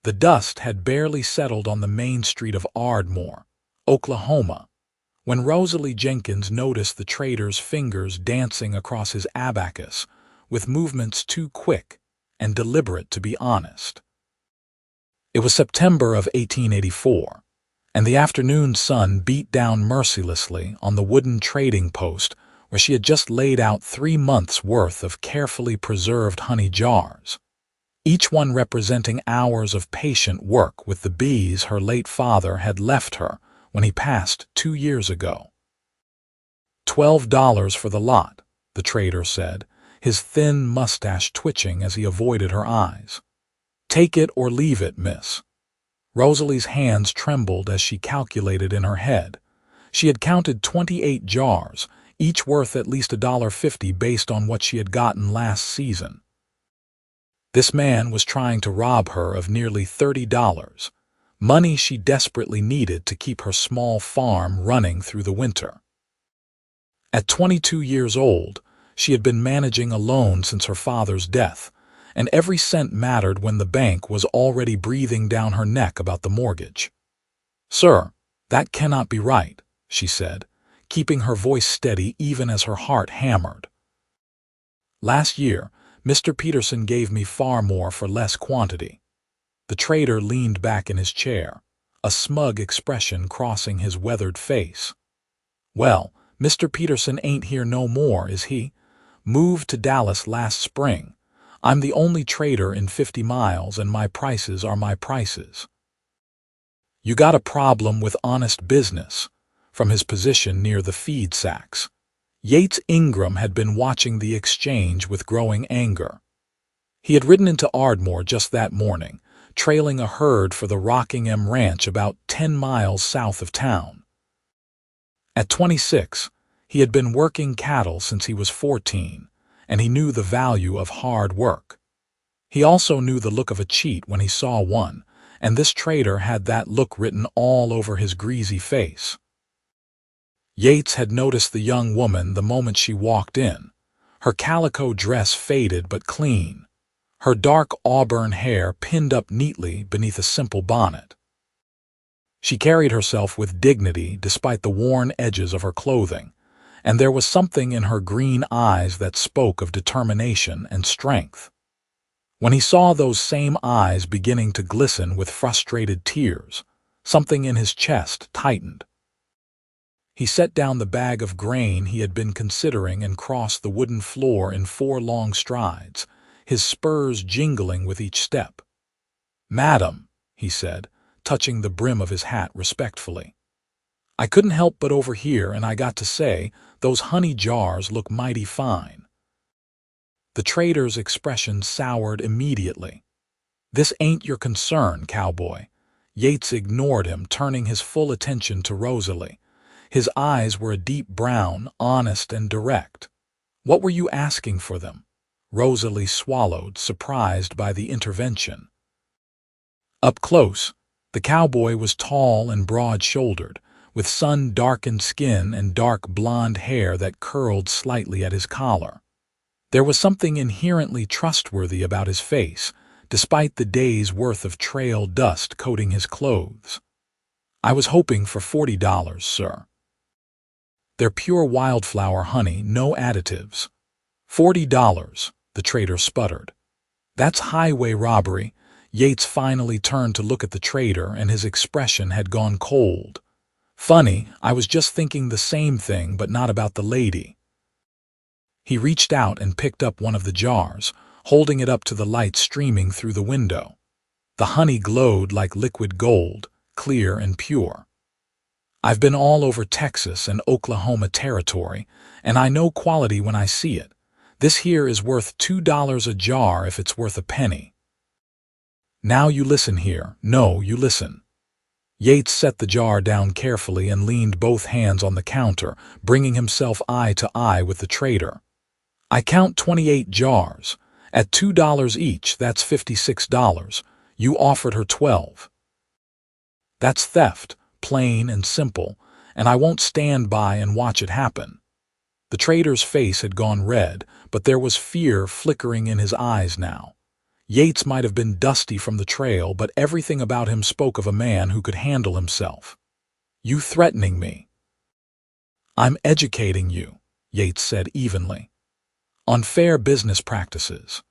The dust had barely settled on the main street of Ardmore, Oklahoma, when Rosalie Jenkins noticed the trader's fingers dancing across his abacus with movements too quick and deliberate to be honest. It was September of 1884, and the afternoon sun beat down mercilessly on the wooden trading post where she had just laid out 3 months' worth of carefully preserved honey jars, each one representing hours of patient work with the bees her late father had left her when he passed 2 years ago. $12 for the lot, the trader said, his thin mustache twitching as he avoided her eyes. Take it or leave it, miss. Rosalie's hands trembled as she calculated in her head. She had counted 28 jars, each worth at least $1.50 based on what she had gotten last season. This man was trying to rob her of nearly $30, money she desperately needed to keep her small farm running through the winter. At 22 years old, she had been managing alone since her father's death, and every cent mattered when the bank was already breathing down her neck about the mortgage. "Sir, that cannot be right," she said, keeping her voice steady even as her heart hammered. "Last year, Mr. Peterson gave me far more for less quantity." The trader leaned back in his chair, a smug expression crossing his weathered face. "Well, Mr. Peterson ain't here no more, is he? Moved to Dallas last spring. I'm the only trader in 50 miles, and my prices are my prices." "You got a problem with honest business," from his position near the feed sacks. Yates Ingram had been watching the exchange with growing anger. He had ridden into Ardmore just that morning, trailing a herd for the Rockingham Ranch about 10 miles south of town. At 26, he had been working cattle since he was 14, and he knew the value of hard work. He also knew the look of a cheat when he saw one, and this trader had that look written all over his greasy face. Yates had noticed the young woman the moment she walked in, her calico dress faded but clean, her dark auburn hair pinned up neatly beneath a simple bonnet. She carried herself with dignity despite the worn edges of her clothing, and there was something in her green eyes that spoke of determination and strength. When he saw those same eyes beginning to glisten with frustrated tears, something in his chest tightened. He set down the bag of grain he had been considering and crossed the wooden floor in 4 long strides, his spurs jingling with each step. "Madam," he said, touching the brim of his hat respectfully, "I couldn't help but overhear, and I got to say, those honey jars look mighty fine." The trader's expression soured immediately. "This ain't your concern, Cowboy." Yates ignored him, turning his full attention to Rosalie. His eyes were a deep brown, honest and direct. "What were you asking for them?" Rosalie swallowed, surprised by the intervention. Up close, the cowboy was tall and broad-shouldered, with sun-darkened skin and dark blonde hair that curled slightly at his collar. There was something inherently trustworthy about his face, despite the day's worth of trail dust coating his clothes. "I was hoping for $40, sir." "They're pure wildflower honey, no additives." $40, the trader sputtered. "That's highway robbery." Yates finally turned to look at the trader, and his expression had gone cold. "Funny, I was just thinking the same thing, but not about the lady." He reached out and picked up one of the jars, holding it up to the light streaming through the window. The honey glowed like liquid gold, clear and pure. "I've been all over Texas and Oklahoma territory, and I know quality when I see it. This here is worth $2 a jar if it's worth a penny." "Now you listen here. No, you listen." Yates set the jar down carefully and leaned both hands on the counter, bringing himself eye to eye with the trader. "I count 28 jars. At $2 each, that's $56. You offered her 12. That's theft, plain and simple, and I won't stand by and watch it happen." The trader's face had gone red, but there was fear flickering in his eyes now. Yates might have been dusty from the trail, but everything about him spoke of a man who could handle himself. "You threatening me?" "I'm educating you," Yates said evenly, "on fair business practices.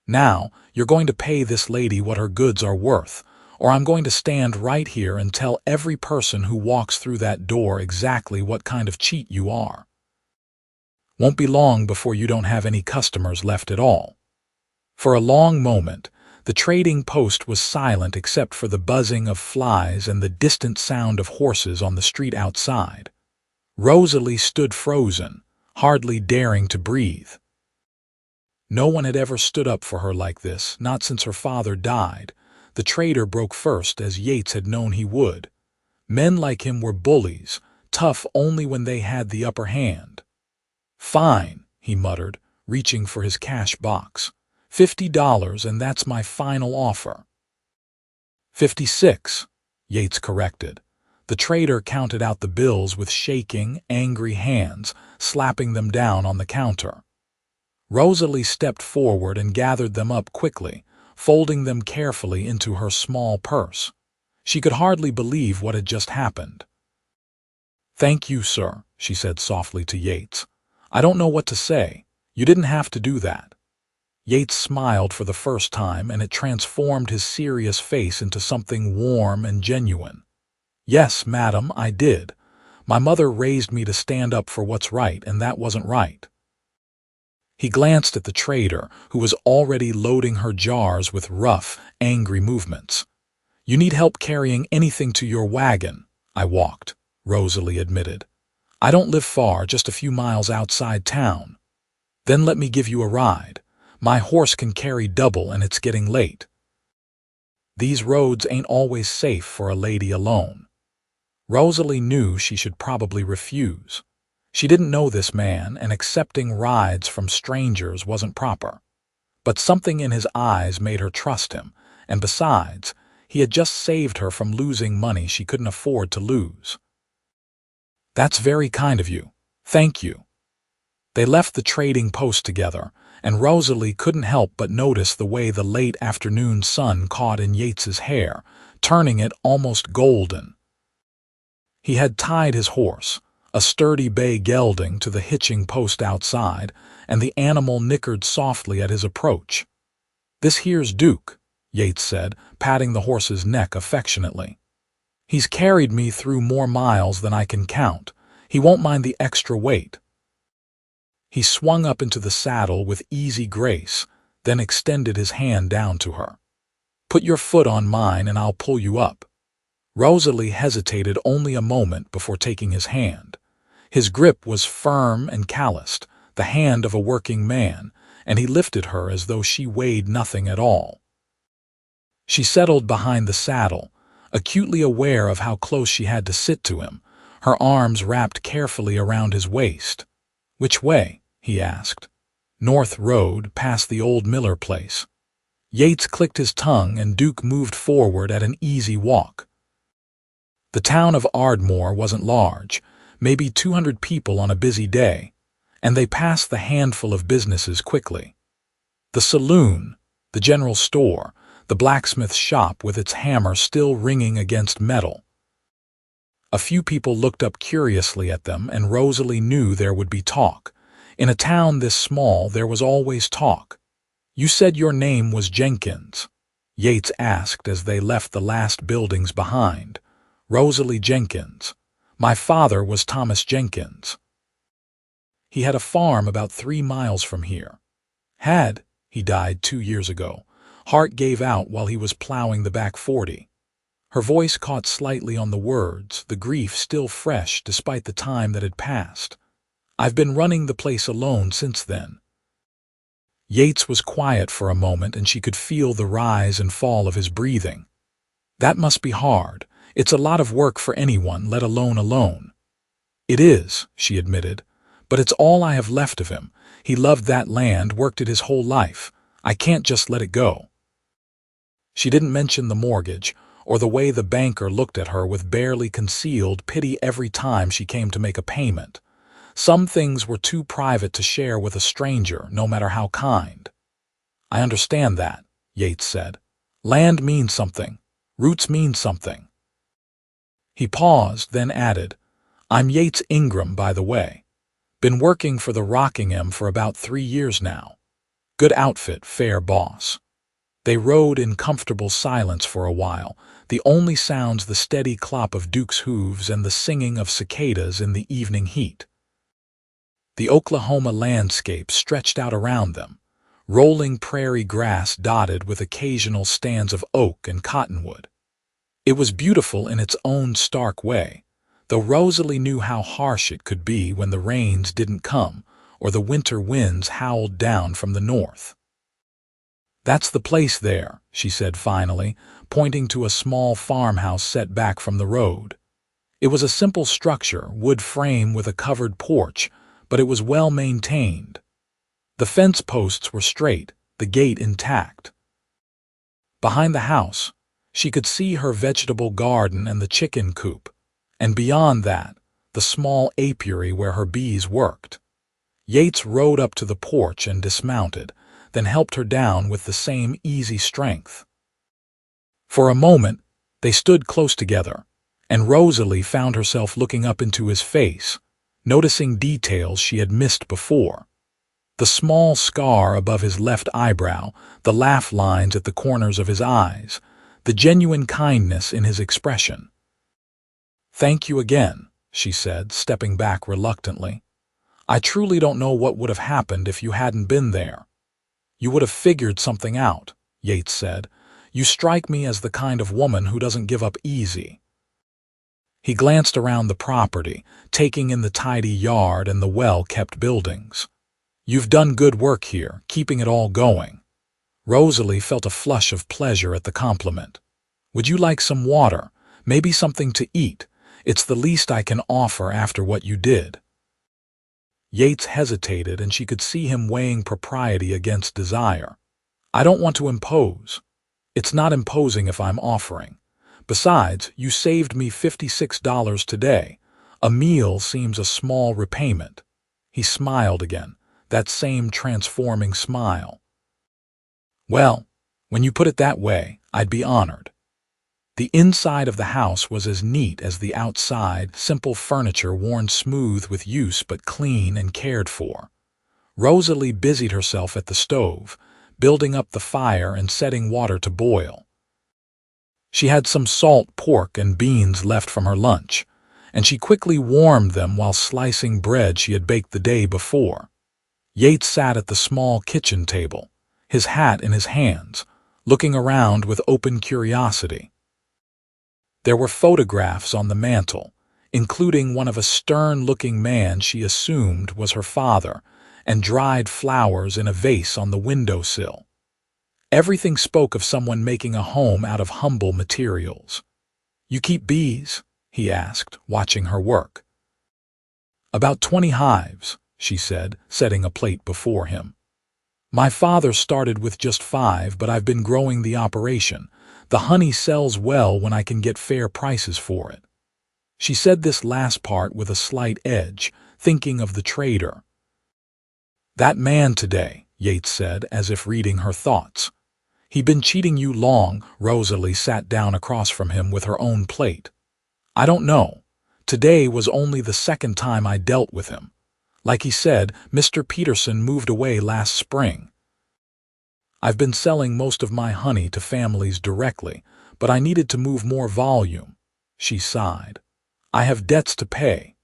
Now, you're going to pay this lady what her goods are worth, or I'm going to stand right here and tell every person who walks through that door exactly what kind of cheat you are. Won't be long before you don't have any customers left at all." For a long moment, the trading post was silent except for the buzzing of flies and the distant sound of horses on the street outside. Rosalie stood frozen, hardly daring to breathe. No one had ever stood up for her like this, not since her father died. The trader broke first, as Yates had known he would. Men like him were bullies, tough only when they had the upper hand. "Fine," he muttered, reaching for his cash box. $50, and that's my final offer." 56, Yates corrected. The trader counted out the bills with shaking, angry hands, slapping them down on the counter. Rosalie stepped forward and gathered them up quickly, folding them carefully into her small purse. She could hardly believe what had just happened. "Thank you, sir," she said softly to Yates. "I don't know what to say. You didn't have to do that." Yates smiled for the first time, and it transformed his serious face into something warm and genuine. "Yes, madam, I did. My mother raised me to stand up for what's right, and that wasn't right." He glanced at the trader, who was already loading her jars with rough, angry movements. "You need help carrying anything to your wagon." "I walked," Rosalie admitted. "I don't live far, just a few miles outside town." "Then let me give you a ride. My horse can carry double, and it's getting late." These roads ain't always safe for a lady alone. Rosalie knew she should probably refuse. She didn't know this man, and accepting rides from strangers wasn't proper. But something in his eyes made her trust him, and besides, he had just saved her from losing money she couldn't afford to lose. "That's very kind of you. Thank you." They left the trading post together, and Rosalie couldn't help but notice the way the late afternoon sun caught in Yates's hair, turning it almost golden. He had tied his horse, a sturdy bay gelding, to the hitching post outside, and the animal nickered softly at his approach. "This here's Duke," Yates said, patting the horse's neck affectionately. "He's carried me through more miles than I can count. He won't mind the extra weight." He swung up into the saddle with easy grace, then extended his hand down to her. "Put your foot on mine and I'll pull you up." Rosalie hesitated only a moment before taking his hand. His grip was firm and calloused, the hand of a working man, and he lifted her as though she weighed nothing at all. She settled behind the saddle, acutely aware of how close she had to sit to him, her arms wrapped carefully around his waist. "Which way?" he asked. "North Road, past the old Miller place." Yates clicked his tongue, and Duke moved forward at an easy walk. The town of Ardmore wasn't large, maybe 200 people on a busy day, and they passed the handful of businesses quickly. The saloon, the general store, the blacksmith shop with its hammer still ringing against metal. A few people looked up curiously at them, and Rosalie knew there would be talk. In a town this small, there was always talk. "You said your name was Jenkins?" Yates asked as they left the last buildings behind. "Rosalie Jenkins. My father was Thomas Jenkins. He had a farm about 3 miles from here. He died 2 years ago. Heart gave out while he was plowing the back 40. Her voice caught slightly on the words, the grief still fresh despite the time that had passed. "I've been running the place alone since then." Yates was quiet for a moment, and she could feel the rise and fall of his breathing. "That must be hard. It's a lot of work for anyone, let alone alone." "It is," she admitted, "but it's all I have left of him. He loved that land, worked it his whole life. I can't just let it go." She didn't mention the mortgage, or the way the banker looked at her with barely concealed pity every time she came to make a payment. Some things were too private to share with a stranger, no matter how kind. "I understand that," Yates said. Land means something. Roots mean something. He paused, then added, I'm Yates Ingram, by the way. Been working for the Rockingham for about 3 years now. Good outfit, fair boss. They rode in comfortable silence for a while, the only sounds the steady clop of Duke's hooves and the singing of cicadas in the evening heat. The Oklahoma landscape stretched out around them, rolling prairie grass dotted with occasional stands of oak and cottonwood. It was beautiful in its own stark way, though Rosalie knew how harsh it could be when the rains didn't come or the winter winds howled down from the north. That's the place there, she said finally, pointing to a small farmhouse set back from the road. It was a simple structure, wood frame with a covered porch, but it was well maintained. The fence posts were straight, the gate intact. Behind the house, she could see her vegetable garden and the chicken coop, and beyond that, the small apiary where her bees worked. Yates rode up to the porch and dismounted, then helped her down with the same easy strength. For a moment, they stood close together, and Rosalie found herself looking up into his face, noticing details she had missed before. The small scar above his left eyebrow, the laugh lines at the corners of his eyes, the genuine kindness in his expression. Thank you again, she said, stepping back reluctantly. I truly don't know what would have happened if you hadn't been there. You would have figured something out, Yates said. You strike me as the kind of woman who doesn't give up easy. He glanced around the property, taking in the tidy yard and the well-kept buildings. You've done good work here, keeping it all going. Rosalie felt a flush of pleasure at the compliment. Would you like some water? Maybe something to eat? It's the least I can offer after what you did. Yates hesitated, and she could see him weighing propriety against desire. I don't want to impose. It's not imposing if I'm offering. Besides, you saved me $56 today. A meal seems a small repayment. He smiled again, that same transforming smile. Well, when you put it that way, I'd be honored. The inside of the house was as neat as the outside, simple furniture worn smooth with use but clean and cared for. Rosalie busied herself at the stove, building up the fire and setting water to boil. She had some salt pork and beans left from her lunch, and she quickly warmed them while slicing bread she had baked the day before. Yates sat at the small kitchen table, his hat in his hands, looking around with open curiosity. There were photographs on the mantel, including one of a stern-looking man she assumed was her father, and dried flowers in a vase on the windowsill. Everything spoke of someone making a home out of humble materials. You keep bees? He asked, watching her work. About 20 hives, she said, setting a plate before him. My father started with just 5, but I've been growing the operation. The honey sells well when I can get fair prices for it. She said this last part with a slight edge, thinking of the trader. That man today, Yates said, as if reading her thoughts. He'd been cheating you long. Rosalie sat down across from him with her own plate. I don't know. Today was only the second time I dealt with him. Like he said, Mr. Peterson moved away last spring. I've been selling most of my honey to families directly, but I needed to move more volume. She sighed. I have debts to pay.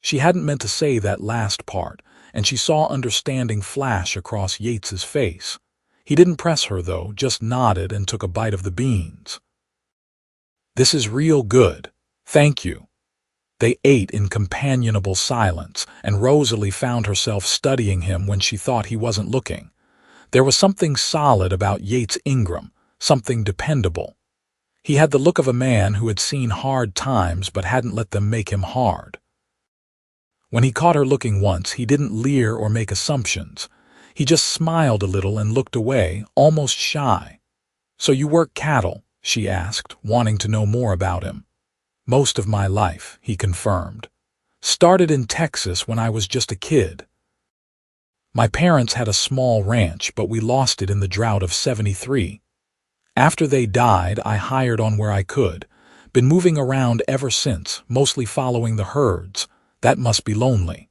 She hadn't meant to say that last part, and she saw understanding flash across Yates's face. He didn't press her, though, just nodded and took a bite of the beans. This is real good. Thank you. They ate in companionable silence, and Rosalie found herself studying him when she thought he wasn't looking. There was something solid about Yates Ingram, something dependable. He had the look of a man who had seen hard times but hadn't let them make him hard. When he caught her looking once, he didn't leer or make assumptions. He just smiled a little and looked away, almost shy. So you work cattle? She asked, wanting to know more about him. Most of my life, he confirmed. Started in Texas when I was just a kid. My parents had a small ranch, but we lost it in the drought of '73. After they died, I hired on where I could. Been moving around ever since, mostly following the herds. That must be lonely.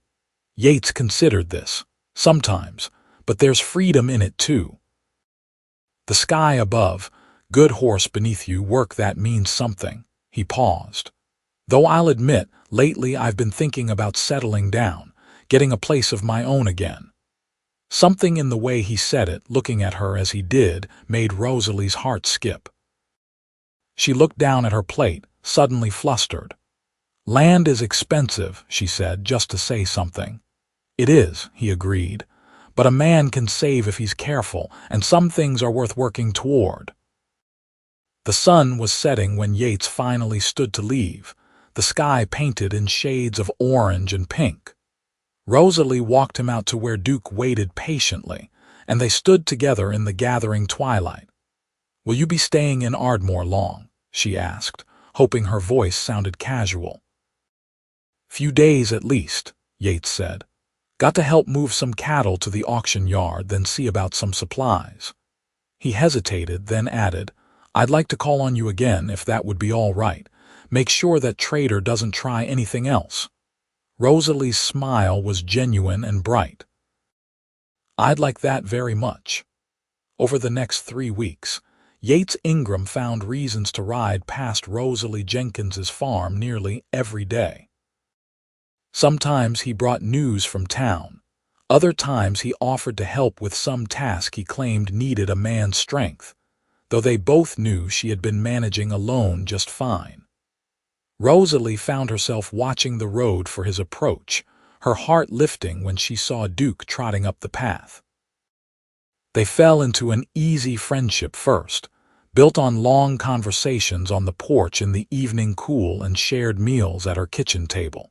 Yates considered this. Sometimes. But there's freedom in it too. The sky above, good horse beneath you, work that means something. He paused. Though I'll admit, lately I've been thinking about settling down, getting a place of my own again. Something in the way he said it, looking at her as he did, made Rosalie's heart skip. She looked down at her plate, suddenly flustered. Land is expensive, she said, just to say something. It is, he agreed. But a man can save if he's careful, and some things are worth working toward. The sun was setting when Yates finally stood to leave, the sky painted in shades of orange and pink. Rosalie walked him out to where Duke waited patiently, and they stood together in the gathering twilight. "Will you be staying in Ardmore long?" she asked, hoping her voice sounded casual. "Few days at least," Yates said. "Got to help move some cattle to the auction yard, then see about some supplies." He hesitated, then added, "I'd like to call on you again if that would be all right. Make sure that Trader doesn't try anything else." Rosalie's smile was genuine and bright. "I'd like that very much." Over the next 3 weeks, Yates Ingram found reasons to ride past Rosalie Jenkins's farm nearly every day. Sometimes he brought news from town. Other times he offered to help with some task he claimed needed a man's strength, though they both knew she had been managing alone just fine. Rosalie found herself watching the road for his approach, her heart lifting when she saw Duke trotting up the path. They fell into an easy friendship first, built on long conversations on the porch in the evening cool and shared meals at her kitchen table.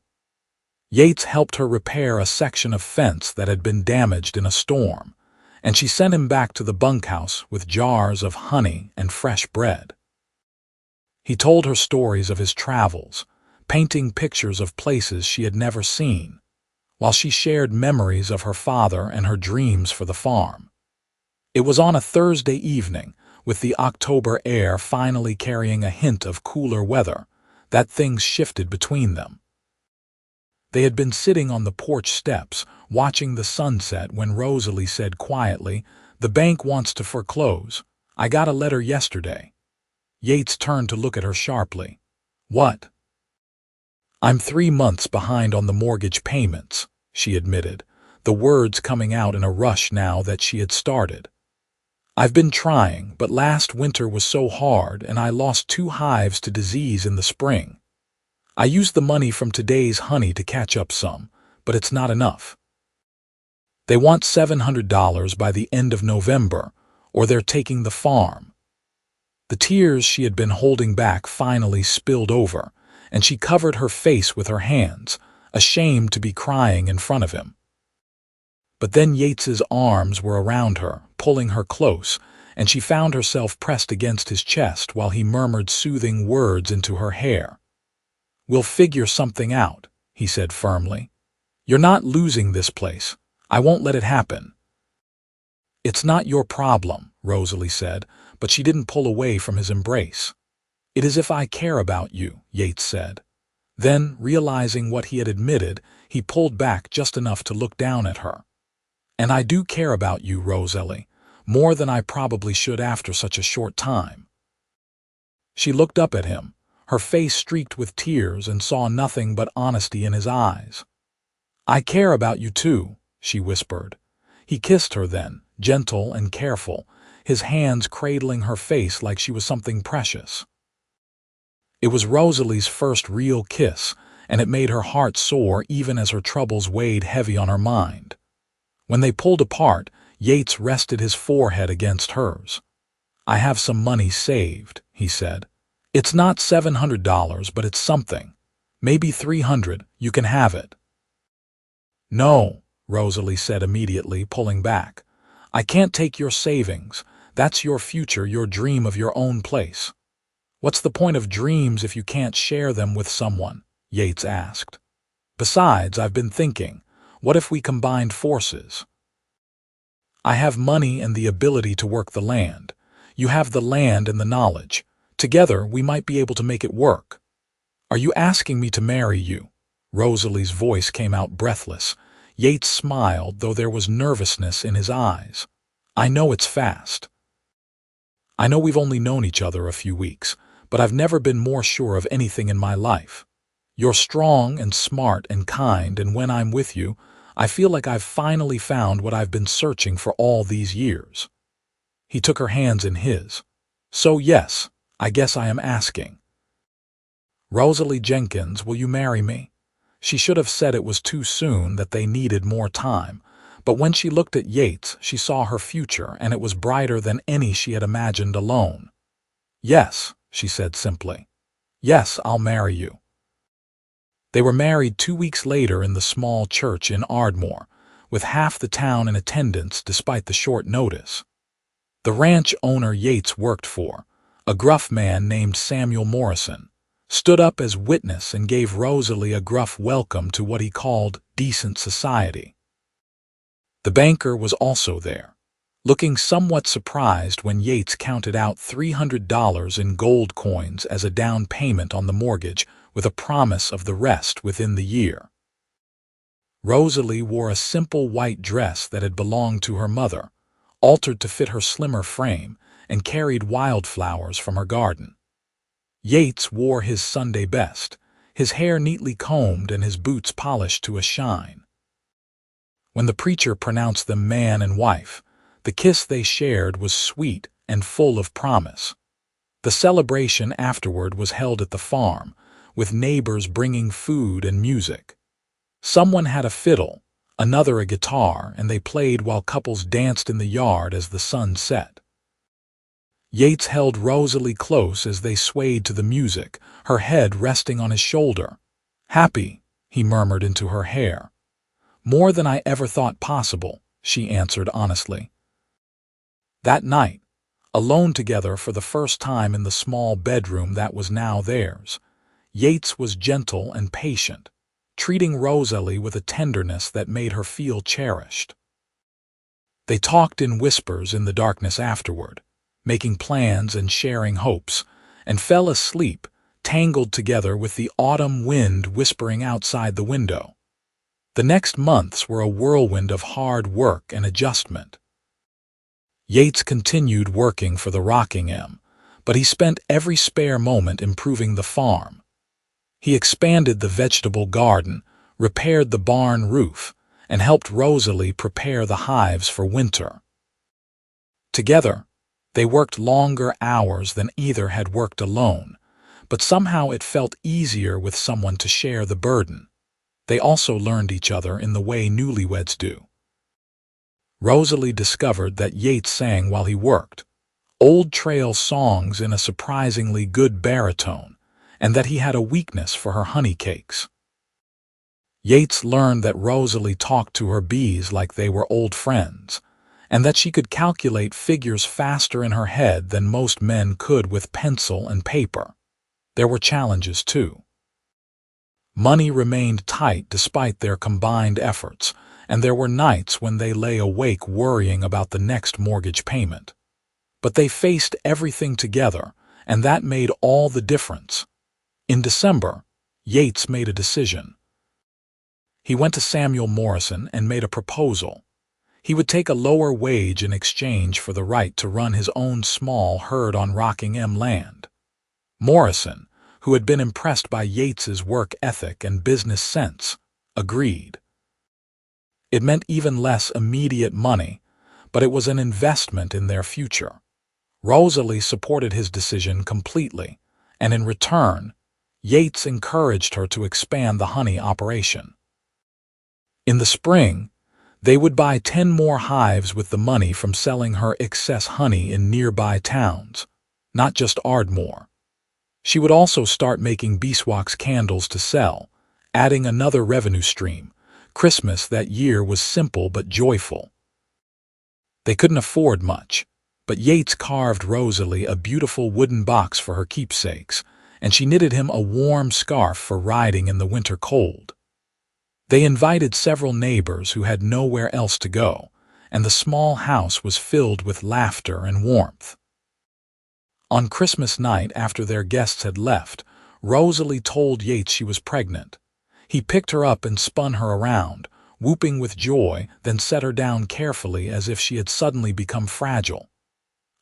Yates helped her repair a section of fence that had been damaged in a storm, and she sent him back to the bunkhouse with jars of honey and fresh bread. He told her stories of his travels, painting pictures of places she had never seen, while she shared memories of her father and her dreams for the farm. It was on a Thursday evening, with the October air finally carrying a hint of cooler weather, that things shifted between them. They had been sitting on the porch steps, watching the sunset when Rosalie said quietly, "The bank wants to foreclose. I got a letter yesterday." Yates turned to look at her sharply. "What?" "I'm 3 months behind on the mortgage payments," she admitted, the words coming out in a rush now that she had started. "I've been trying, but last winter was so hard and I lost 2 hives to disease in the spring. I used the money from today's honey to catch up some, but it's not enough. They want $700 by the end of November, or they're taking the farm." The tears she had been holding back finally spilled over, and she covered her face with her hands, ashamed to be crying in front of him. But then Yates's arms were around her, pulling her close, and she found herself pressed against his chest while he murmured soothing words into her hair. "We'll figure something out," he said firmly. "You're not losing this place. I won't let it happen." "It's not your problem," Rosalie said, but she didn't pull away from his embrace. "It is if I care about you," Yates said. Then, realizing what he had admitted, he pulled back just enough to look down at her. "And I do care about you, Rosalie, more than I probably should after such a short time." She looked up at him, her face streaked with tears, and saw nothing but honesty in his eyes. "I care about you too," she whispered. He kissed her then, gentle and careful, his hands cradling her face like she was something precious. It was Rosalie's first real kiss, and it made her heart soar even as her troubles weighed heavy on her mind. When they pulled apart, Yates rested his forehead against hers. "I have some money saved," he said. "It's not $700, but it's something. Maybe 300, you can have it." "No," Rosalie said immediately, pulling back. "I can't take your savings. That's your future, your dream of your own place." "What's the point of dreams if you can't share them with someone?" Yates asked. "Besides, I've been thinking, what if we combined forces? I have money and the ability to work the land. You have the land and the knowledge. Together, we might be able to make it work. Are you asking me to marry you? Rosalie's voice came out breathless. Yates smiled, though there was nervousness in his eyes. I know it's fast. I know we've only known each other a few weeks, but I've never been more sure of anything in my life. You're strong and smart and kind, and when I'm with you, I feel like I've finally found what I've been searching for all these years. He took her hands in his. So yes, I guess I am asking. Rosalie Jenkins, will you marry me? She should have said it was too soon, that they needed more time, but when she looked at Yates, she saw her future, and it was brighter than any she had imagined alone. Yes, she said simply. Yes, I'll marry you. They were married 2 weeks later in the small church in Ardmore, with half the town in attendance despite the short notice. The ranch owner Yates worked for, a gruff man named Samuel Morrison, stood up as witness and gave Rosalie a gruff welcome to what he called decent society. The banker was also there, looking somewhat surprised when Yates counted out $300 in gold coins as a down payment on the mortgage, with a promise of the rest within the year. Rosalie wore a simple white dress that had belonged to her mother, altered to fit her slimmer frame, and carried wildflowers from her garden. Yates wore his Sunday best, his hair neatly combed and his boots polished to a shine. When the preacher pronounced them man and wife, the kiss they shared was sweet and full of promise. The celebration afterward was held at the farm, with neighbors bringing food and music. Someone had a fiddle, another a guitar, and they played while couples danced in the yard as the sun set. Yates held Rosalie close as they swayed to the music, her head resting on his shoulder. Happy, he murmured into her hair. More than I ever thought possible, she answered honestly. That night, alone together for the first time in the small bedroom that was now theirs, Yates was gentle and patient, treating Rosalie with a tenderness that made her feel cherished. They talked in whispers in the darkness afterward, making plans and sharing hopes, and fell asleep, tangled together with the autumn wind whispering outside the window. The next months were a whirlwind of hard work and adjustment. Yates continued working for the Rockingham, but he spent every spare moment improving the farm. He expanded the vegetable garden, repaired the barn roof, and helped Rosalie prepare the hives for winter. Together, they worked longer hours than either had worked alone, but somehow it felt easier with someone to share the burden. They also learned each other in the way newlyweds do. Rosalie discovered that Yates sang while he worked, old trail songs in a surprisingly good baritone, and that he had a weakness for her honey cakes. Yates learned that Rosalie talked to her bees like they were old friends, and that she could calculate figures faster in her head than most men could with pencil and paper. There were challenges, too. Money remained tight despite their combined efforts, and there were nights when they lay awake worrying about the next mortgage payment. But they faced everything together, and that made all the difference. In December, Yates made a decision. He went to Samuel Morrison and made a proposal. He would take a lower wage in exchange for the right to run his own small herd on Rockingham land. Morrison, who had been impressed by Yates's work ethic and business sense, agreed. It meant even less immediate money, but it was an investment in their future. Rosalie supported his decision completely, and in return, Yates encouraged her to expand the honey operation. In the spring, they would buy 10 more hives with the money from selling her excess honey in nearby towns, not just Ardmore. She would also start making beeswax candles to sell, adding another revenue stream. Christmas that year was simple but joyful. They couldn't afford much, but Yates carved Rosalie a beautiful wooden box for her keepsakes, and she knitted him a warm scarf for riding in the winter cold. They invited several neighbors who had nowhere else to go, and the small house was filled with laughter and warmth. On Christmas night, after their guests had left, Rosalie told Yates she was pregnant. He picked her up and spun her around, whooping with joy, then set her down carefully as if she had suddenly become fragile.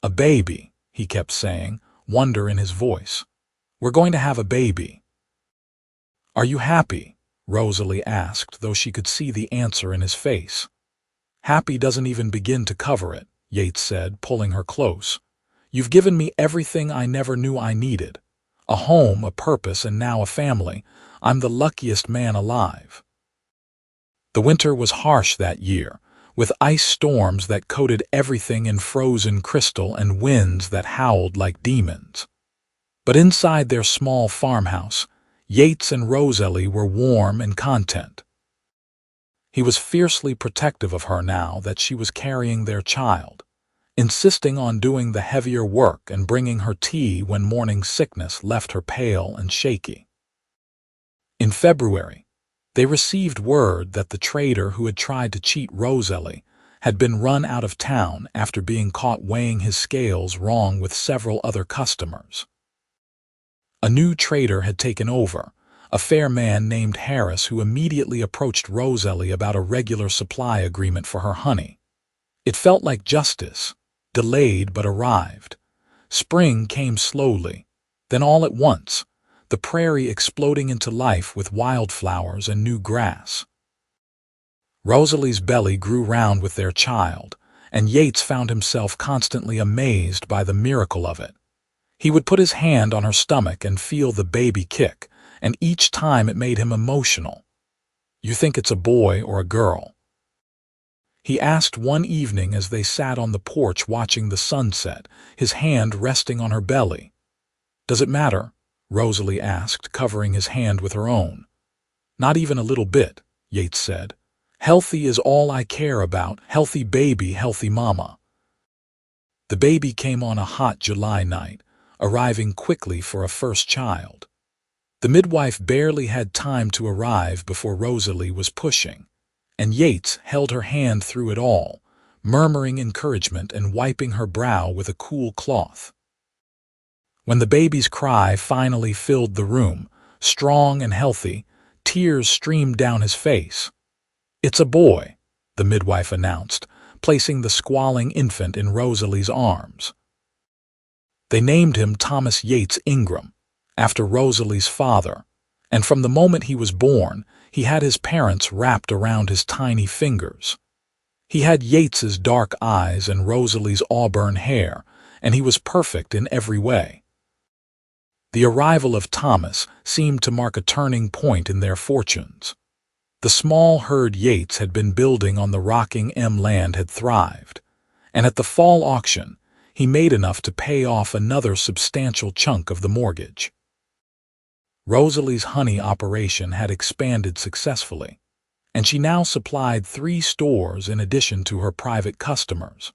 "A baby," he kept saying, wonder in his voice. "We're going to have a baby." "Are you happy?" Rosalie asked, though she could see the answer in his face. "Happy doesn't even begin to cover it," Yates said, pulling her close. "You've given me everything I never knew I needed. A home, a purpose, and now a family. I'm the luckiest man alive." The winter was harsh that year, with ice storms that coated everything in frozen crystal and winds that howled like demons. But inside their small farmhouse, Yates and Rosalie were warm and content. He was fiercely protective of her now that she was carrying their child, insisting on doing the heavier work and bringing her tea when morning sickness left her pale and shaky. In February, they received word that the trader who had tried to cheat Rosalie had been run out of town after being caught weighing his scales wrong with several other customers. A new trader had taken over, a fair man named Harris, who immediately approached Rosalie about a regular supply agreement for her honey. It felt like justice, delayed but arrived. Spring came slowly, then all at once, the prairie exploding into life with wildflowers and new grass. Rosalie's belly grew round with their child, and Yates found himself constantly amazed by the miracle of it. He would put his hand on her stomach and feel the baby kick, and each time it made him emotional. "You think it's a boy or a girl?" he asked one evening as they sat on the porch watching the sunset, his hand resting on her belly. "Does it matter?" Rosalie asked, covering his hand with her own. "Not even a little bit," Yates said. "Healthy is all I care about. Healthy baby, healthy mama." The baby came on a hot July night, arriving quickly for a first child. The midwife barely had time to arrive before Rosalie was pushing, and Yates held her hand through it all, murmuring encouragement and wiping her brow with a cool cloth. When the baby's cry finally filled the room, strong and healthy, tears streamed down his face. "It's a boy," the midwife announced, placing the squalling infant in Rosalie's arms. They named him Thomas Yates Ingram, after Rosalie's father, and from the moment he was born, he had his parents wrapped around his tiny fingers. He had Yates's dark eyes and Rosalie's auburn hair, and he was perfect in every way. The arrival of Thomas seemed to mark a turning point in their fortunes. The small herd Yates had been building on the rocking land had thrived, and at the fall auction, he made enough to pay off another substantial chunk of the mortgage. Rosalie's honey operation had expanded successfully, and she now supplied 3 stores in addition to her private customers.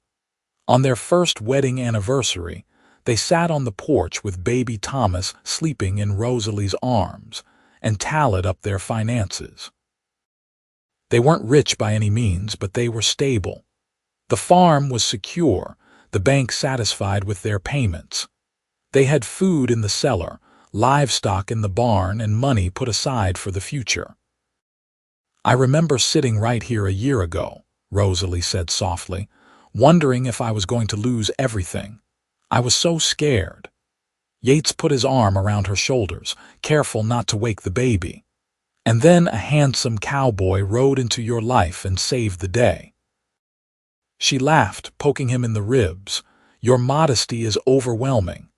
On their first wedding anniversary, they sat on the porch with baby Thomas sleeping in Rosalie's arms and tallied up their finances. They weren't rich by any means, but they were stable. The farm was secure, the bank satisfied with their payments. They had food in the cellar, livestock in the barn, and money put aside for the future. "I remember sitting right here a year ago," Rosalie said softly, "wondering if I was going to lose everything. I was so scared." Yates put his arm around her shoulders, careful not to wake the baby. "And then a handsome cowboy rode into your life and saved the day." She laughed, poking him in the ribs. "Your modesty is overwhelming."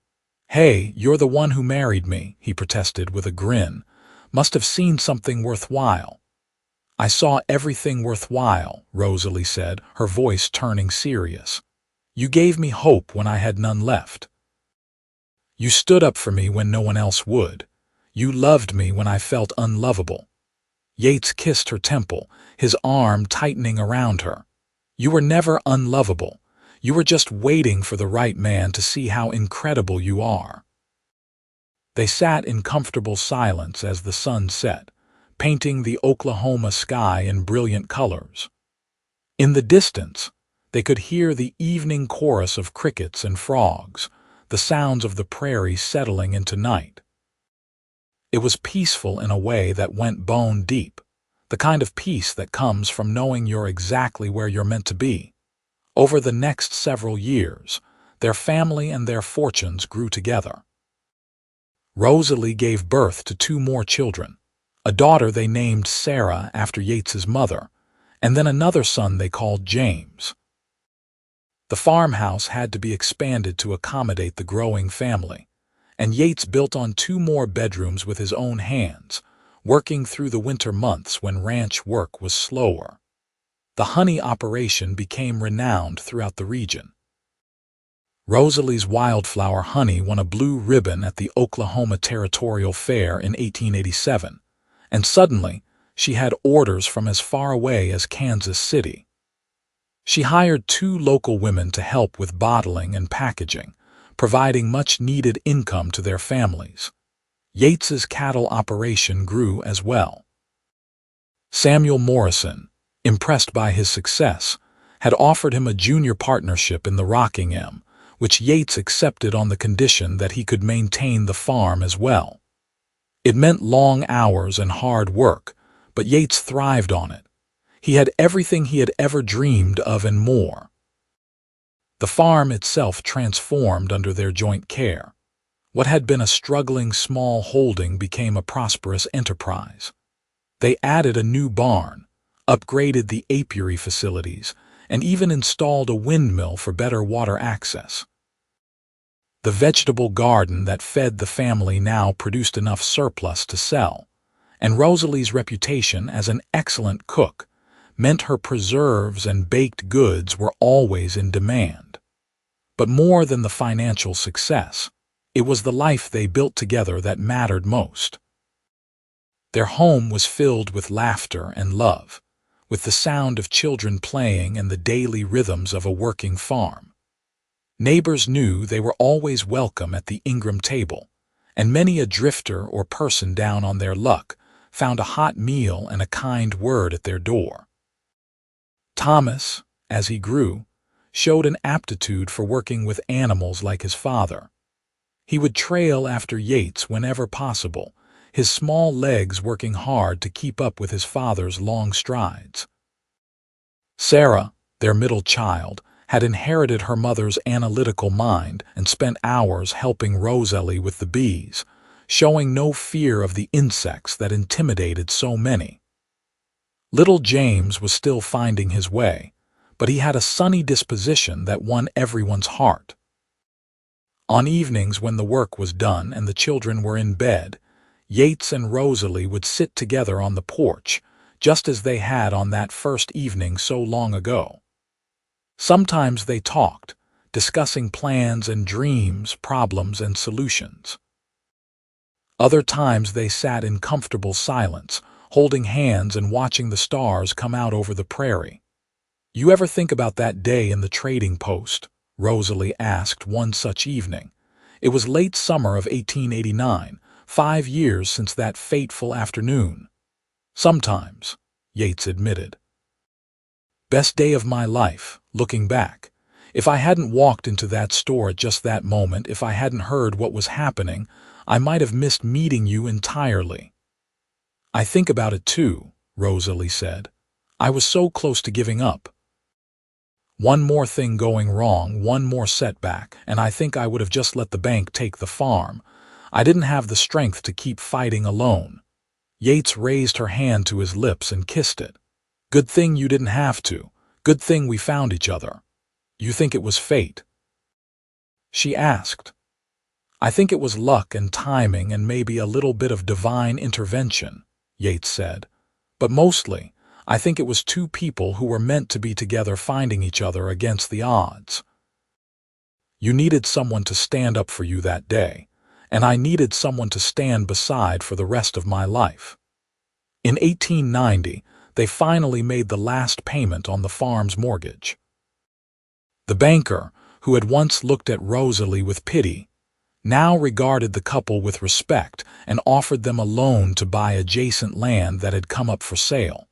"Hey, you're the one who married me," he protested with a grin. "Must have seen something worthwhile." "I saw everything worthwhile," Rosalie said, her voice turning serious. "You gave me hope when I had none left. You stood up for me when no one else would. You loved me when I felt unlovable." Yates kissed her temple, his arm tightening around her. "You were never unlovable. You were just waiting for the right man to see how incredible you are." They sat in comfortable silence as the sun set, painting the Oklahoma sky in brilliant colors. In the distance, they could hear the evening chorus of crickets and frogs, the sounds of the prairie settling into night. It was peaceful in a way that went bone deep, the kind of peace that comes from knowing you're exactly where you're meant to be. Over the next several years, their family and their fortunes grew together. Rosalie gave birth to 2 more children, a daughter they named Sarah after Yates's mother, and then another son they called James. The farmhouse had to be expanded to accommodate the growing family, and Yates built on 2 more bedrooms with his own hands, working through the winter months when ranch work was slower. The honey operation became renowned throughout the region. Rosalie's wildflower honey won a blue ribbon at the Oklahoma Territorial Fair in 1887, and suddenly she had orders from as far away as Kansas City. She hired 2 local women to help with bottling and packaging, providing much-needed income to their families. Yates's cattle operation grew as well. Samuel Morrison, impressed by his success, had offered him a junior partnership in the Rockingham, which Yates accepted on the condition that he could maintain the farm as well. It meant long hours and hard work, but Yates thrived on it. He had everything he had ever dreamed of and more. The farm itself transformed under their joint care. What had been a struggling small holding became a prosperous enterprise. They added a new barn, upgraded the apiary facilities, and even installed a windmill for better water access. The vegetable garden that fed the family now produced enough surplus to sell, and Rosalie's reputation as an excellent cook meant her preserves and baked goods were always in demand. But more than the financial success, it was the life they built together that mattered most. Their home was filled with laughter and love, with the sound of children playing and the daily rhythms of a working farm. Neighbors knew they were always welcome at the Ingram table, and many a drifter or person down on their luck found a hot meal and a kind word at their door. Thomas, as he grew, showed an aptitude for working with animals like his father. He would trail after Yates whenever possible, his small legs working hard to keep up with his father's long strides. Sarah, their middle child, had inherited her mother's analytical mind and spent hours helping Rosalie with the bees, showing no fear of the insects that intimidated so many. Little James was still finding his way, but he had a sunny disposition that won everyone's heart. On evenings when the work was done and the children were in bed, Yates and Rosalie would sit together on the porch, just as they had on that first evening so long ago. Sometimes they talked, discussing plans and dreams, problems and solutions. Other times they sat in comfortable silence, holding hands and watching the stars come out over the prairie. "You ever think about that day in the trading post?" Rosalie asked one such evening. It was late summer of 1889, 5 years since that fateful afternoon. "Sometimes," Yates admitted. "Best day of my life, looking back. If I hadn't walked into that store at just that moment, if I hadn't heard what was happening, I might have missed meeting you entirely." "I think about it too," Rosalie said. "I was so close to giving up. One more thing going wrong, one more setback, and I think I would have just let the bank take the farm. I didn't have the strength to keep fighting alone." Yates raised her hand to his lips and kissed it. "Good thing you didn't have to. Good thing we found each other." "You think it was fate?" she asked. "I think it was luck and timing and maybe a little bit of divine intervention," Yates said. "But mostly, I think it was 2 people who were meant to be together finding each other against the odds. You needed someone to stand up for you that day, and I needed someone to stand beside for the rest of my life." In 1890, they finally made the last payment on the farm's mortgage. The banker, who had once looked at Rosalie with pity, now regarded the couple with respect and offered them a loan to buy adjacent land that had come up for sale.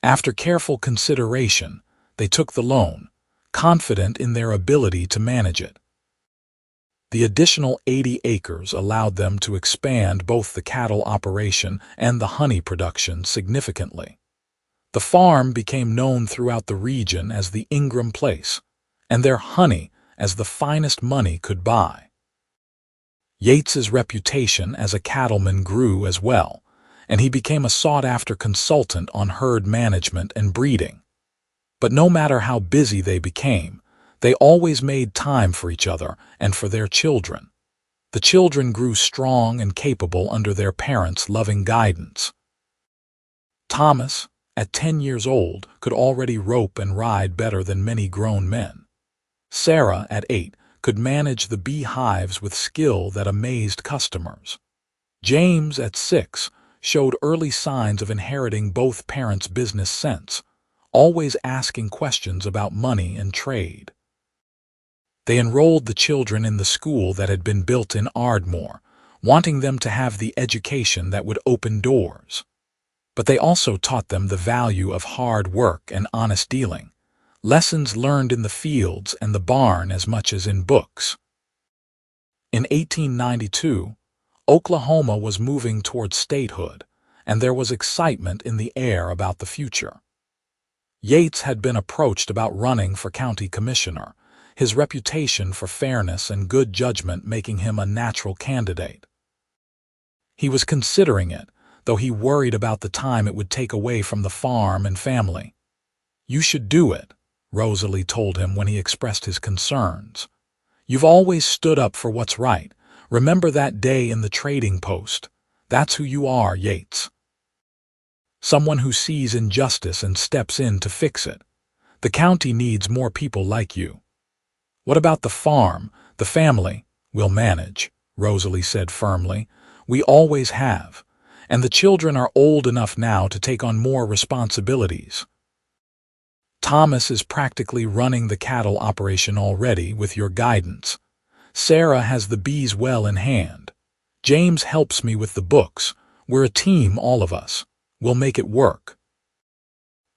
After careful consideration, they took the loan, confident in their ability to manage it. The additional 80 acres allowed them to expand both the cattle operation and the honey production significantly. The farm became known throughout the region as the Ingram Place, and their honey as the finest money could buy. Yates's reputation as a cattleman grew as well, and he became a sought-after consultant on herd management and breeding. But no matter how busy they became, they always made time for each other and for their children. The children grew strong and capable under their parents' loving guidance. Thomas, at 10 years old, could already rope and ride better than many grown men. Sarah, at 8, could manage the beehives with skill that amazed customers. James, at 6, showed early signs of inheriting both parents' business sense, always asking questions about money and trade. They enrolled the children in the school that had been built in Ardmore, wanting them to have the education that would open doors. But they also taught them the value of hard work and honest dealing, lessons learned in the fields and the barn as much as in books. In 1892, Oklahoma was moving towards statehood, and there was excitement in the air about the future. Yates had been approached about running for county commissioner, his reputation for fairness and good judgment making him a natural candidate. He was considering it, though he worried about the time it would take away from the farm and family. "You should do it," Rosalie told him when he expressed his concerns. "You've always stood up for what's right. Remember that day in the trading post. That's who you are, Yates. Someone who sees injustice and steps in to fix it. The county needs more people like you." "What about the farm, the family?" "We'll manage," Rosalie said firmly. "We always have. And the children are old enough now to take on more responsibilities. Thomas is practically running the cattle operation already with your guidance. Sarah has the bees well in hand. James helps me with the books. We're a team, all of us. We'll make it work."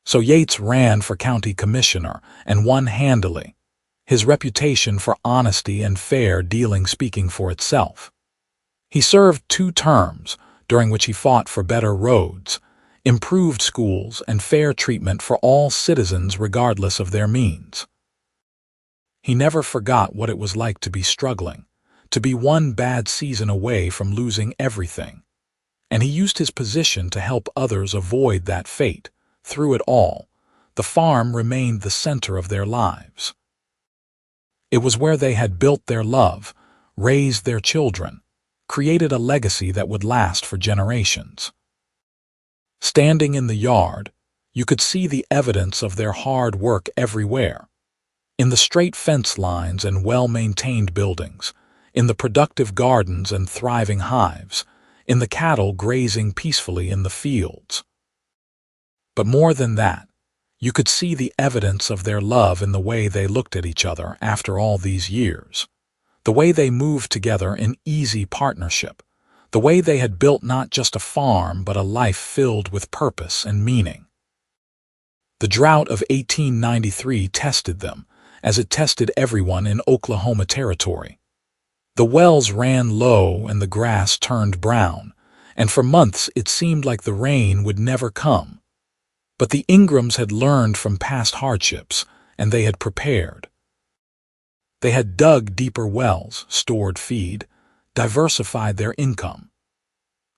So Yates ran for county commissioner and won handily, his reputation for honesty and fair dealing speaking for itself. He served 2 terms, during which he fought for better roads, improved schools, and fair treatment for all citizens regardless of their means. He never forgot what it was like to be struggling, to be one bad season away from losing everything. And he used his position to help others avoid that fate. Through it all, the farm remained the center of their lives. It was where they had built their love, raised their children, created a legacy that would last for generations. Standing in the yard, you could see the evidence of their hard work everywhere. In the straight fence lines and well-maintained buildings, in the productive gardens and thriving hives, in the cattle grazing peacefully in the fields. But more than that, you could see the evidence of their love in the way they looked at each other after all these years, the way they moved together in easy partnership, the way they had built not just a farm but a life filled with purpose and meaning. The drought of 1893 tested them, as it tested everyone in Oklahoma Territory. The wells ran low and the grass turned brown, and for months it seemed like the rain would never come. But the Ingrams had learned from past hardships, and they had prepared. They had dug deeper wells, stored feed, diversified their income.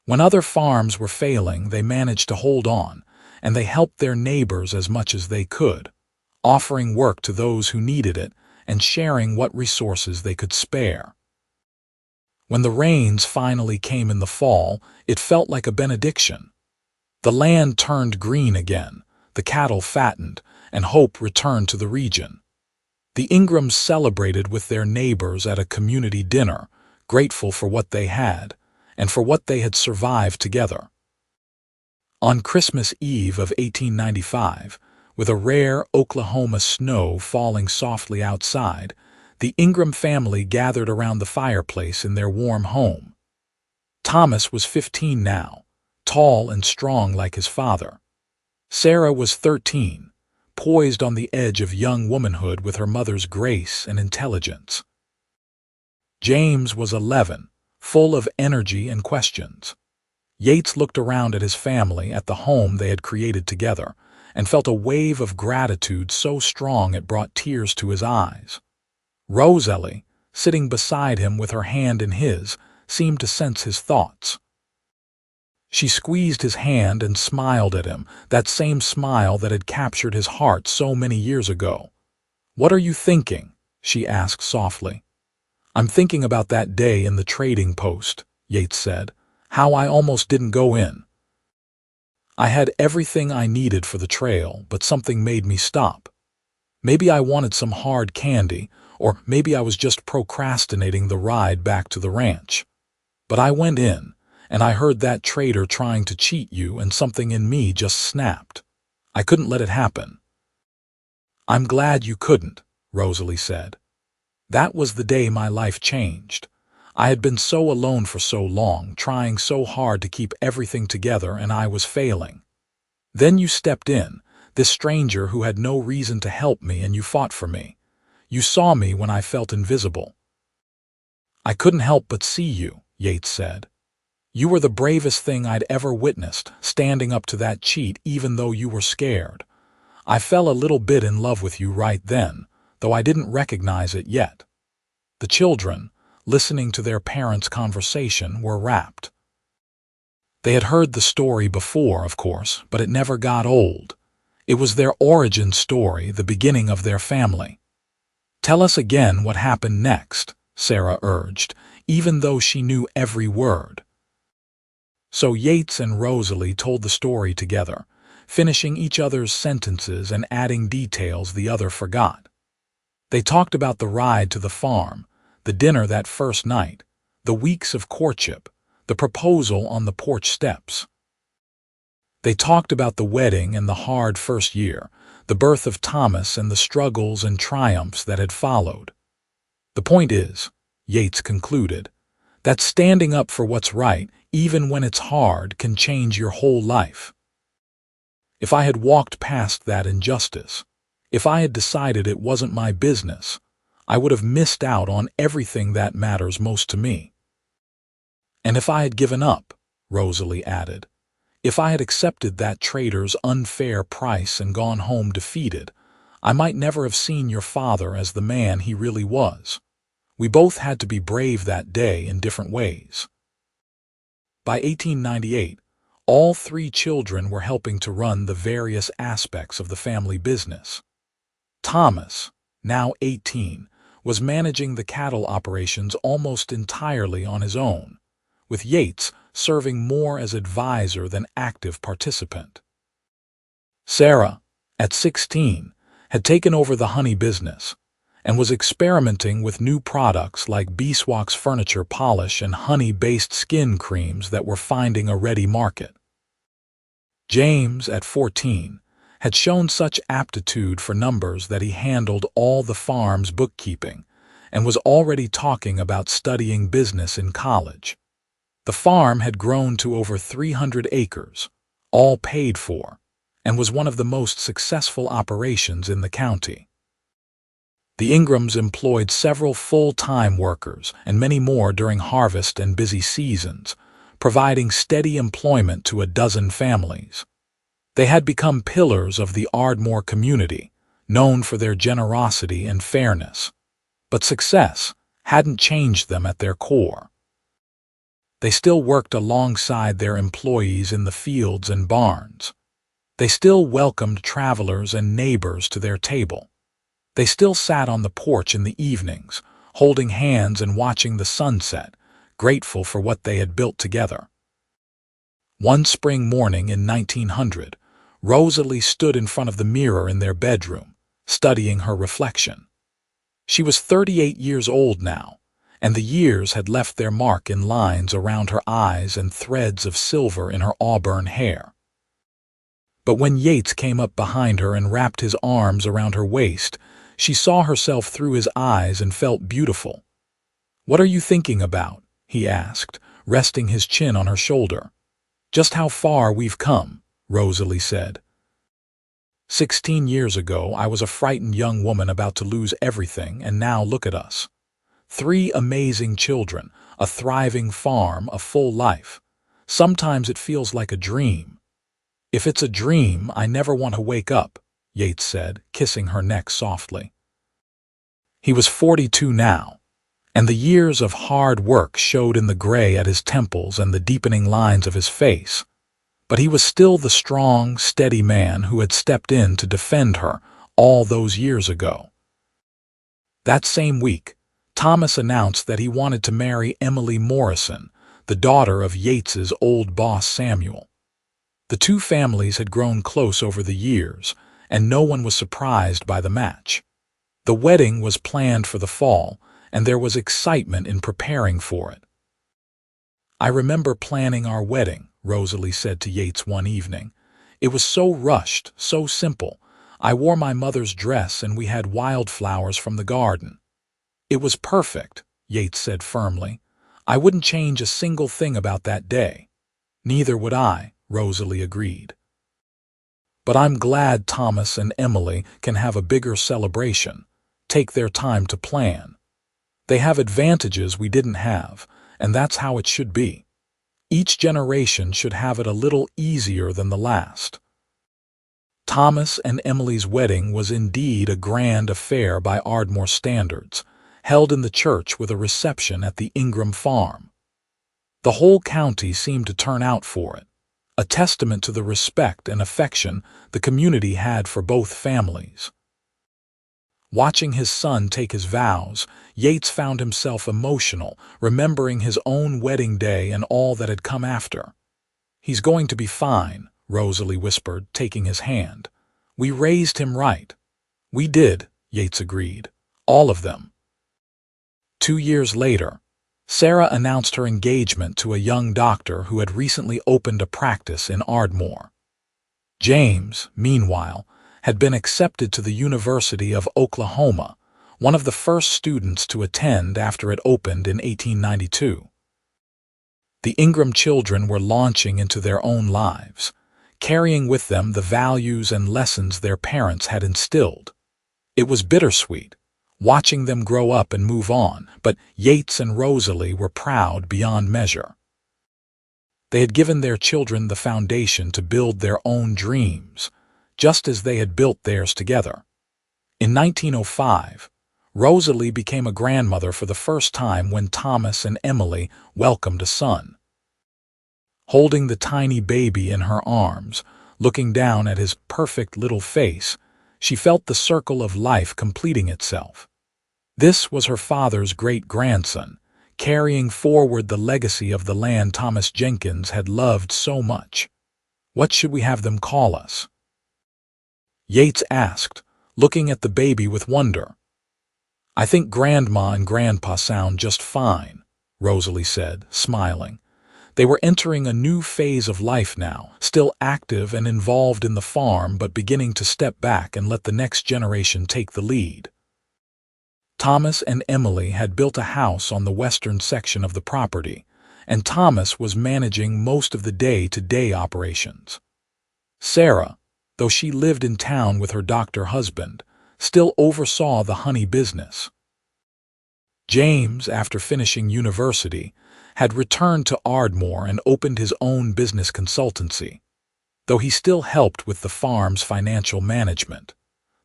When other farms were failing, they managed to hold on, and they helped their neighbors as much as they could, offering work to those who needed it and sharing what resources they could spare. When the rains finally came in the fall, it felt like a benediction. The land turned green again, the cattle fattened, and hope returned to the region. The Ingrams celebrated with their neighbors at a community dinner, grateful for what they had, and for what they had survived together. On Christmas Eve of 1895, with a rare Oklahoma snow falling softly outside, the Ingram family gathered around the fireplace in their warm home. Thomas was 15 now, tall and strong like his father. Sarah was 13, poised on the edge of young womanhood with her mother's grace and intelligence. James was 11, full of energy and questions. Yates looked around at his family, at the home they had created together, and felt a wave of gratitude so strong it brought tears to his eyes. Rosalie, sitting beside him with her hand in his, seemed to sense his thoughts. She squeezed his hand and smiled at him, that same smile that had captured his heart so many years ago. "What are you thinking?" she asked softly. "I'm thinking about that day in the trading post," Yates said. "How I almost didn't go in. I had everything I needed for the trail, but something made me stop. Maybe I wanted some hard candy, or maybe I was just procrastinating the ride back to the ranch. But I went in, and I heard that trader trying to cheat you, and something in me just snapped. I couldn't let it happen." "I'm glad you couldn't," Rosalie said. "That was the day my life changed. I had been so alone for so long, trying so hard to keep everything together, and I was failing. Then you stepped in, this stranger who had no reason to help me, and you fought for me. You saw me when I felt invisible." "I couldn't help but see you," Yates said. "You were the bravest thing I'd ever witnessed, standing up to that cheat even though you were scared. I fell a little bit in love with you right then, though I didn't recognize it yet." The children, listening to their parents' conversation, were rapt. They had heard the story before, of course, but it never got old. It was their origin story, the beginning of their family. "Tell us again what happened next," Sarah urged, even though she knew every word. So Yates and Rosalie told the story together, finishing each other's sentences and adding details the other forgot. They talked about the ride to the farm, the dinner that first night, the weeks of courtship, the proposal on the porch steps. They talked about the wedding and the hard first year, the birth of Thomas and the struggles and triumphs that had followed. "The point is," Yates concluded, "that standing up for what's right, even when it's hard, can change your whole life. If I had walked past that injustice, if I had decided it wasn't my business, I would have missed out on everything that matters most to me. And if I had given up," Rosalie added, "if I had accepted that trader's unfair price and gone home defeated, I might never have seen your father as the man he really was. We both had to be brave that day in different ways." By 1898, all three children were helping to run the various aspects of the family business. Thomas, now 18, was managing the cattle operations almost entirely on his own, with Yates serving more as advisor than active participant. Sarah, at 16, had taken over the honey business and was experimenting with new products like beeswax furniture polish and honey-based skin creams that were finding a ready market. James, at 14, had shown such aptitude for numbers that he handled all the farm's bookkeeping and was already talking about studying business in college. The farm had grown to over 300 acres, all paid for, and was one of the most successful operations in the county. The Ingrams employed several full-time workers and many more during harvest and busy seasons, providing steady employment to a dozen families. They had become pillars of the Ardmore community, known for their generosity and fairness. But success hadn't changed them at their core. They still worked alongside their employees in the fields and barns. They still welcomed travelers and neighbors to their table. They still sat on the porch in the evenings, holding hands and watching the sunset, grateful for what they had built together. One spring morning in 1900, Rosalie stood in front of the mirror in their bedroom, studying her reflection. She was 38 years old now, and the years had left their mark in lines around her eyes and threads of silver in her auburn hair. But when Yates came up behind her and wrapped his arms around her waist, she saw herself through his eyes and felt beautiful. "What are you thinking about?" he asked, resting his chin on her shoulder. "Just how far we've come," Rosalie said. 16 years ago, I was a frightened young woman about to lose everything, and now look at us. 3 amazing children, a thriving farm, a full life. Sometimes it feels like a dream. If it's a dream, I never want to wake up, Yates said, kissing her neck softly. He was 42 now, and the years of hard work showed in the gray at his temples and the deepening lines of his face. But he was still the strong, steady man who had stepped in to defend her all those years ago. That same week, Thomas announced that he wanted to marry Emily Morrison, the daughter of Yates's old boss Samuel. The two families had grown close over the years, and no one was surprised by the match. The wedding was planned for the fall, and there was excitement in preparing for it. "I remember planning our wedding," Rosalie said to Yates one evening. "It was so rushed, so simple. I wore my mother's dress and we had wildflowers from the garden." "It was perfect," Yates said firmly. "I wouldn't change a single thing about that day." "Neither would I," Rosalie agreed. "But I'm glad Thomas and Emily can have a bigger celebration, take their time to plan. They have advantages we didn't have, and that's how it should be. Each generation should have it a little easier than the last." Thomas and Emily's wedding was indeed a grand affair by Ardmore standards, held in the church with a reception at the Ingram farm. The whole county seemed to turn out for it, a testament to the respect and affection the community had for both families. Watching his son take his vows, Yates found himself emotional, remembering his own wedding day and all that had come after. "He's going to be fine," Rosalie whispered, taking his hand. "We raised him right." "We did," Yates agreed. "All of them." 2 years later, Sarah announced her engagement to a young doctor who had recently opened a practice in Ardmore. James, meanwhile, had been accepted to the University of Oklahoma, one of the first students to attend after it opened in 1892. The Ingram children were launching into their own lives, carrying with them the values and lessons their parents had instilled. It was bittersweet, watching them grow up and move on, but Yates and Rosalie were proud beyond measure. They had given their children the foundation to build their own dreams, just as they had built theirs together. In 1905, Rosalie became a grandmother for the first time when Thomas and Emily welcomed a son. Holding the tiny baby in her arms, looking down at his perfect little face, she felt the circle of life completing itself. This was her father's great-grandson, carrying forward the legacy of the land Thomas Jenkins had loved so much. "What should we have them call us?" Yates asked, looking at the baby with wonder. "I think Grandma and Grandpa sound just fine," Rosalie said, smiling. They were entering a new phase of life now, still active and involved in the farm but beginning to step back and let the next generation take the lead. Thomas and Emily had built a house on the western section of the property, and Thomas was managing most of the day-to-day operations. Sarah, though she lived in town with her doctor husband, still oversaw the honey business. James, after finishing university, had returned to Ardmore and opened his own business consultancy, though he still helped with the farm's financial management.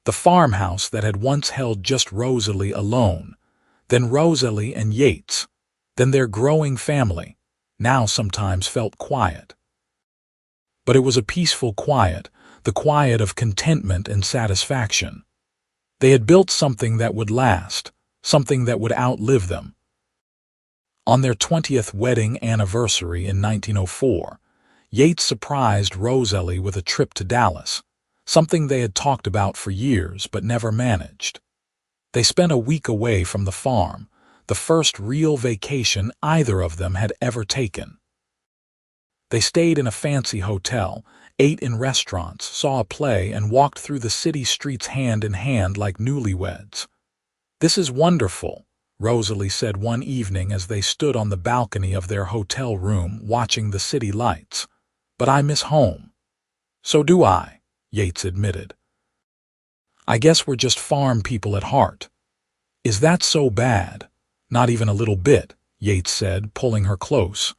The farmhouse that had once held just Rosalie alone, then Rosalie and Yates, then their growing family, now sometimes felt quiet. But it was a peaceful quiet, the quiet of contentment and satisfaction. They had built something that would last, something that would outlive them. On their 20th wedding anniversary in 1904, Yates surprised Rosalie with a trip to Dallas, something they had talked about for years but never managed. They spent a week away from the farm, the first real vacation either of them had ever taken. They stayed in a fancy hotel, ate in restaurants, saw a play, and walked through the city streets hand in hand like newlyweds. "This is wonderful," Rosalie said one evening as they stood on the balcony of their hotel room watching the city lights. "But I miss home." "So do I," Yates admitted. "I guess we're just farm people at heart." "Is that so bad?" Not even a little bit, Yates said, pulling her close.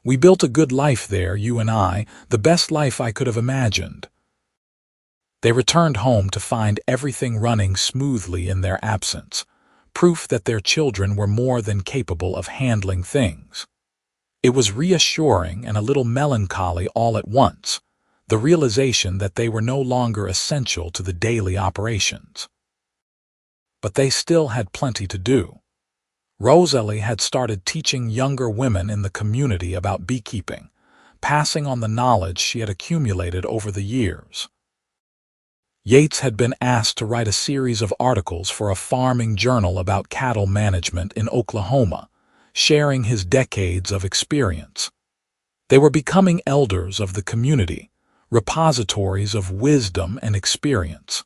We built a good life there, you and I, the best life I could have imagined. They returned home to find everything running smoothly in their absence, proof that their children were more than capable of handling things. It was reassuring and a little melancholy all at once, the realization that they were no longer essential to the daily operations. But they still had plenty to do. Rosalie had started teaching younger women in the community about beekeeping, passing on the knowledge she had accumulated over the years. Yates had been asked to write a series of articles for a farming journal about cattle management in Oklahoma, sharing his decades of experience. They were becoming elders of the community, repositories of wisdom and experience.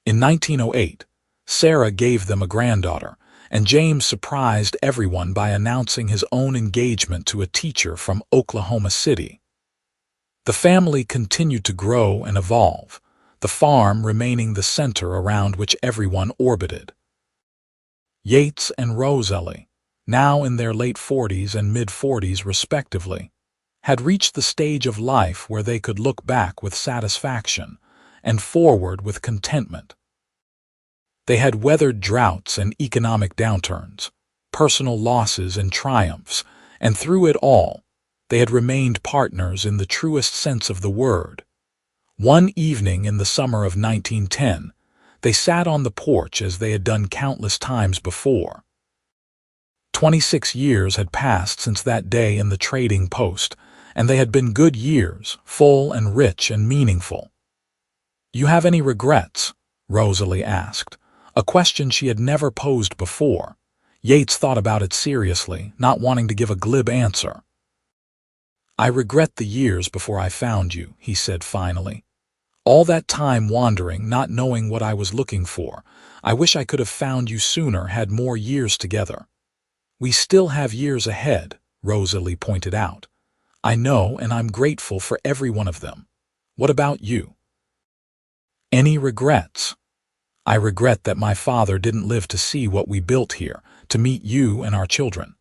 In 1908, Sarah gave them a granddaughter, and James surprised everyone by announcing his own engagement to a teacher from Oklahoma City. The family continued to grow and evolve, the farm remaining the center around which everyone orbited. Yates and Rosalie, now in their late 40s and mid-40s respectively, had reached the stage of life where they could look back with satisfaction and forward with contentment. They had weathered droughts and economic downturns, personal losses and triumphs, and through it all, they had remained partners in the truest sense of the word. One evening in the summer of 1910, they sat on the porch as they had done countless times before. 26 years had passed since that day in the trading post, and they had been good years, full and rich and meaningful. "You have any regrets?" Rosalie asked, a question she had never posed before. Yates thought about it seriously, not wanting to give a glib answer. "I regret the years before I found you," he said finally. "All that time wandering, not knowing what I was looking for. I wish I could have found you sooner, had more years together." "We still have years ahead," Rosalie pointed out. "I know, and I'm grateful for every one of them. What about you?" "Any regrets? I regret that my father didn't live to see what we built here, to meet you and our children.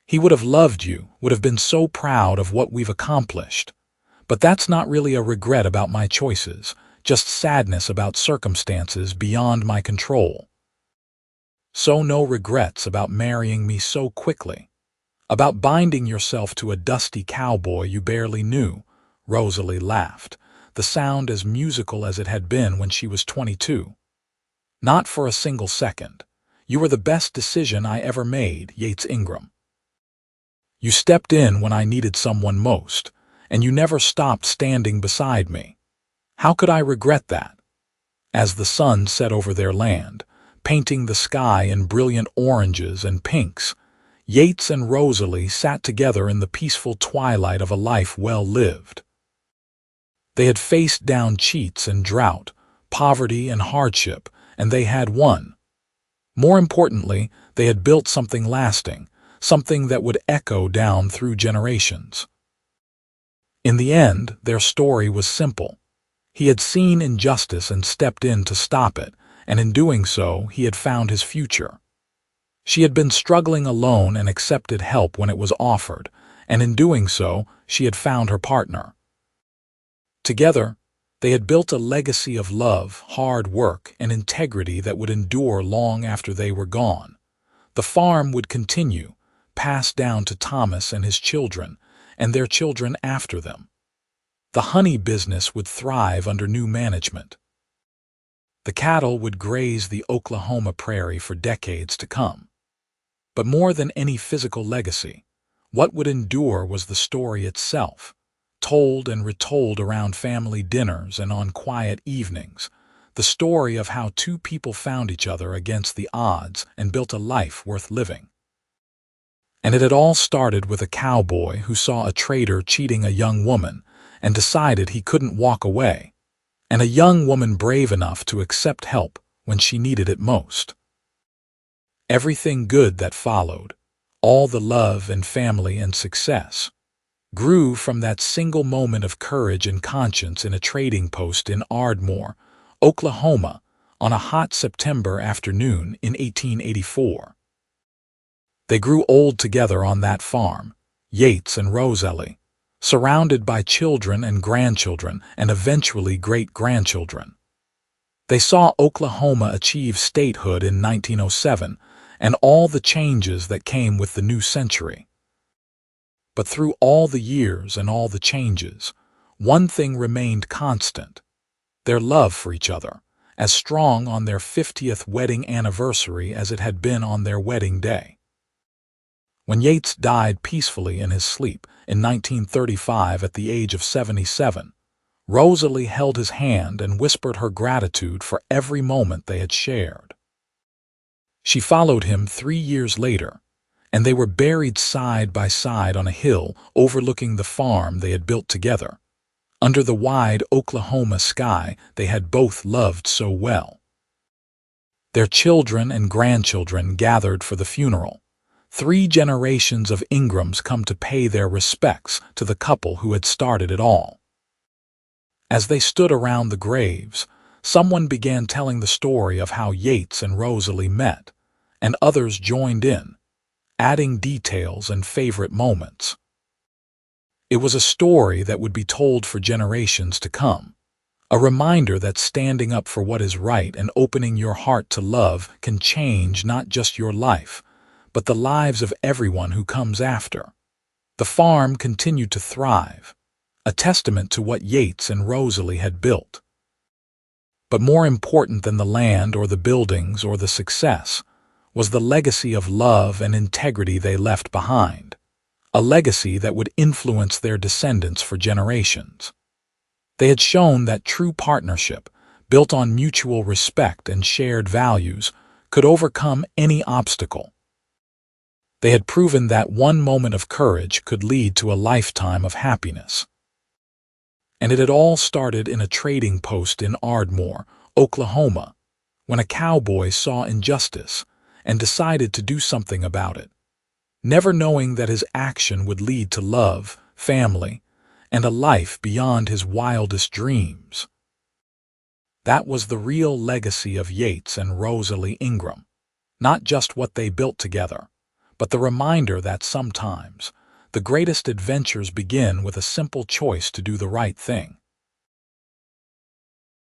He would have loved you, would have been so proud of what we've accomplished. But that's not really a regret about my choices, just sadness about circumstances beyond my control." "So no regrets about marrying me so quickly? About binding yourself to a dusty cowboy you barely knew?" Rosalie laughed, the sound as musical as it had been when she was 22. "Not for a single second. You were the best decision I ever made, Yates Ingram. You stepped in when I needed someone most, and you never stopped standing beside me. How could I regret that?" As the sun set over their land, painting the sky in brilliant oranges and pinks, Yates and Rosalie sat together in the peaceful twilight of a life well lived. They had faced down cheats and drought, poverty and hardship, and they had won. More importantly, they had built something lasting, something that would echo down through generations. In the end, their story was simple. He had seen injustice and stepped in to stop it, and in doing so, he had found his future. She had been struggling alone and accepted help when it was offered, and in doing so, she had found her partner. Together, they had built a legacy of love, hard work, and integrity that would endure long after they were gone. The farm would continue, passed down to Thomas and his children, and their children after them. The honey business would thrive under new management. The cattle would graze the Oklahoma prairie for decades to come. But more than any physical legacy, what would endure was the story itself, told and retold around family dinners and on quiet evenings, the story of how two people found each other against the odds and built a life worth living. And it had all started with a cowboy who saw a trader cheating a young woman and decided he couldn't walk away, and a young woman brave enough to accept help when she needed it most. Everything good that followed, all the love and family and success, grew from that single moment of courage and conscience in a trading post in Ardmore, Oklahoma, on a hot September afternoon in 1884. They grew old together on that farm, Yates and Rosalie, surrounded by children and grandchildren and eventually great-grandchildren. They saw Oklahoma achieve statehood in 1907 and all the changes that came with the new century. But through all the years and all the changes, one thing remained constant: their love for each other, as strong on their 50th wedding anniversary as it had been on their wedding day. When Yates died peacefully in his sleep in 1935 at the age of 77, Rosalie held his hand and whispered her gratitude for every moment they had shared. She followed him 3 years later, and they were buried side by side on a hill overlooking the farm they had built together, under the wide Oklahoma sky they had both loved so well. Their children and grandchildren gathered for the funeral. 3 generations of Ingrams come to pay their respects to the couple who had started it all. As they stood around the graves, someone began telling the story of how Yates and Rosalie met, and others joined in, adding details and favorite moments. It was a story that would be told for generations to come, a reminder that standing up for what is right and opening your heart to love can change not just your life, but the lives of everyone who comes after. The farm continued to thrive, a testament to what Yates and Rosalie had built. But more important than the land or the buildings or the success was the legacy of love and integrity they left behind, a legacy that would influence their descendants for generations. They had shown that true partnership, built on mutual respect and shared values, could overcome any obstacle. They had proven that one moment of courage could lead to a lifetime of happiness. And it had all started in a trading post in Ardmore, Oklahoma, when a cowboy saw injustice and decided to do something about it, never knowing that his action would lead to love, family, and a life beyond his wildest dreams. That was the real legacy of Yates and Rosalie Ingram, not just what they built together, but the reminder that sometimes the greatest adventures begin with a simple choice to do the right thing.